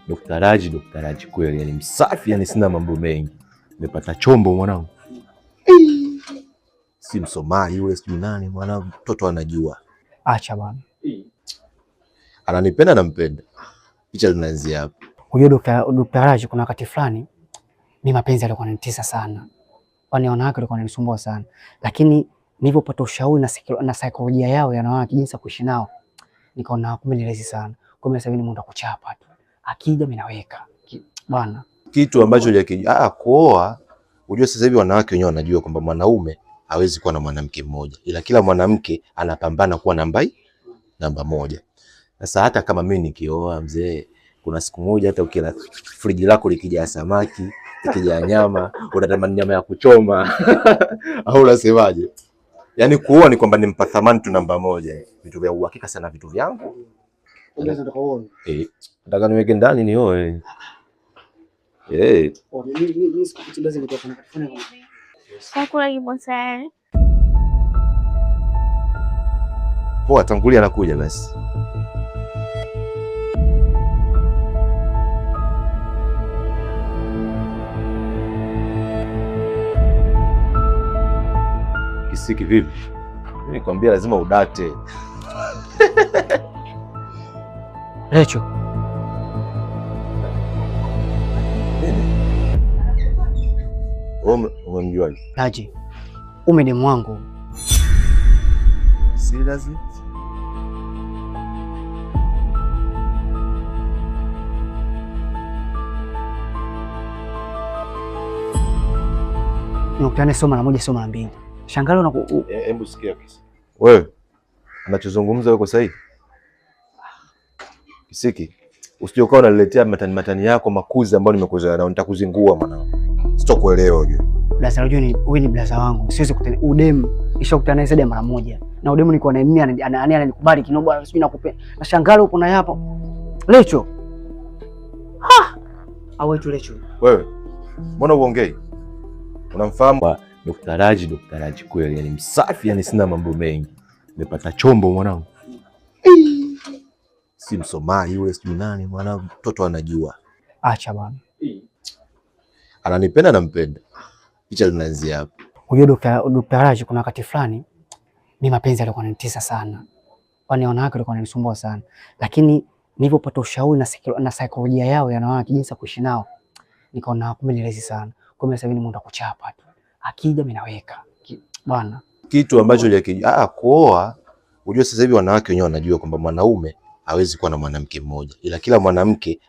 Dr. Raji kweli, yani msafi, yani sina mambo mengi. Nimepata chombo mwanangu. Si Msomali yule, sijui nani mwanangu, mtoto anajua. Acha bwana. Ananipenda nampenda. Picha linaanzia hapa. Unajua Dr. Raji kuna wakati fulani mimi mapenzi yalikuwa yananitesa sana. Kwani wanawake walikuwa wananisumbua sana. Lakini nilipopata ushauri na saikolojia yao ya wanawake jinsi ya kuishi nao, nikaona kumbe ni rahisi sana. Kumbe sasa hivi ni muda kuchapa tu. Akija mimi naweka. Bwana. Kitu ambacho kuoa, unajua sasa hivi wanawake wenyewe wanajua kwamba mwanaume hawezi kuwa na mwanamke mmoja. Ila kila mwanamke anapambana kuwa namba moja. Sasa hata kama mimi nikioa mzee, kuna siku moja hata ukila friji lako likija samaki, likija nyama, unatamani nyama ya kuchoma. Au unasemaje? Yaani kuoa ni kwamba nimpa thamani tu namba moja. Vitu vya uhakika sana, vitu vyangu. Unaweza kuoa. Nataka niweke ndani nioe. Mimi sikuti lazima nitafanya kufanya. Chakula kipo tayari. Poa, tangulia anakuja basi. Kisiki vipi? Mimi nikwambia lazima udate. Lecho. Umemjuaje? Raji. Ni mwangu. Serious? Nikutane sio mara moja sio mara mbili. Shangalo na hebu sikia kisi. Wewe unachozungumza wewe kwa sahihi? Kisiki, usije ukawa unaniletea matani yako makuzi ambayo nimekuzoea nao, nitakuzingua mwanangu. Sitokuelewa unajua. Blaza, unajua ni wewe ni blaza wangu. Siwezi kutana udem. Nishakutana naye zaidi mara moja. Na udem nilikuwa na mimi ananikubali kinobo bwana, sijui nakupenda. Na Shangalo uko na hapo. Lecho. Awe tu Lecho. Wewe. Mbona uongei? Unamfahamu Dr. Raji kweli, yani msafi, yani sina mambo mengi. Nimepata chombo mwanangu. Si Msomali yule, sijui nani mwanangu, mtoto anajua. Acha bwana. Ananipenda nampenda. Picha linaanzia hapa. Unajua Dr. Raji kuna wakati fulani mimi mapenzi yalikuwa yananitesa sana. Kwani wanawake walikuwa wananisumbua sana. Lakini nilipopata ushauri na saikolojia yao ya wanawake jinsi ya kuishi nao, nikaona kumbe ni rahisi sana. Kumbe sasa hivi ni muda kuchapa tu. Akija mimi naweka. Bwana. Kitu ambacho kuoa, unajua sasa hivi wanawake wenyewe wanajua kwamba mwanaume hawezi kuwa na mwanamke mmoja. Ila kila mwanamke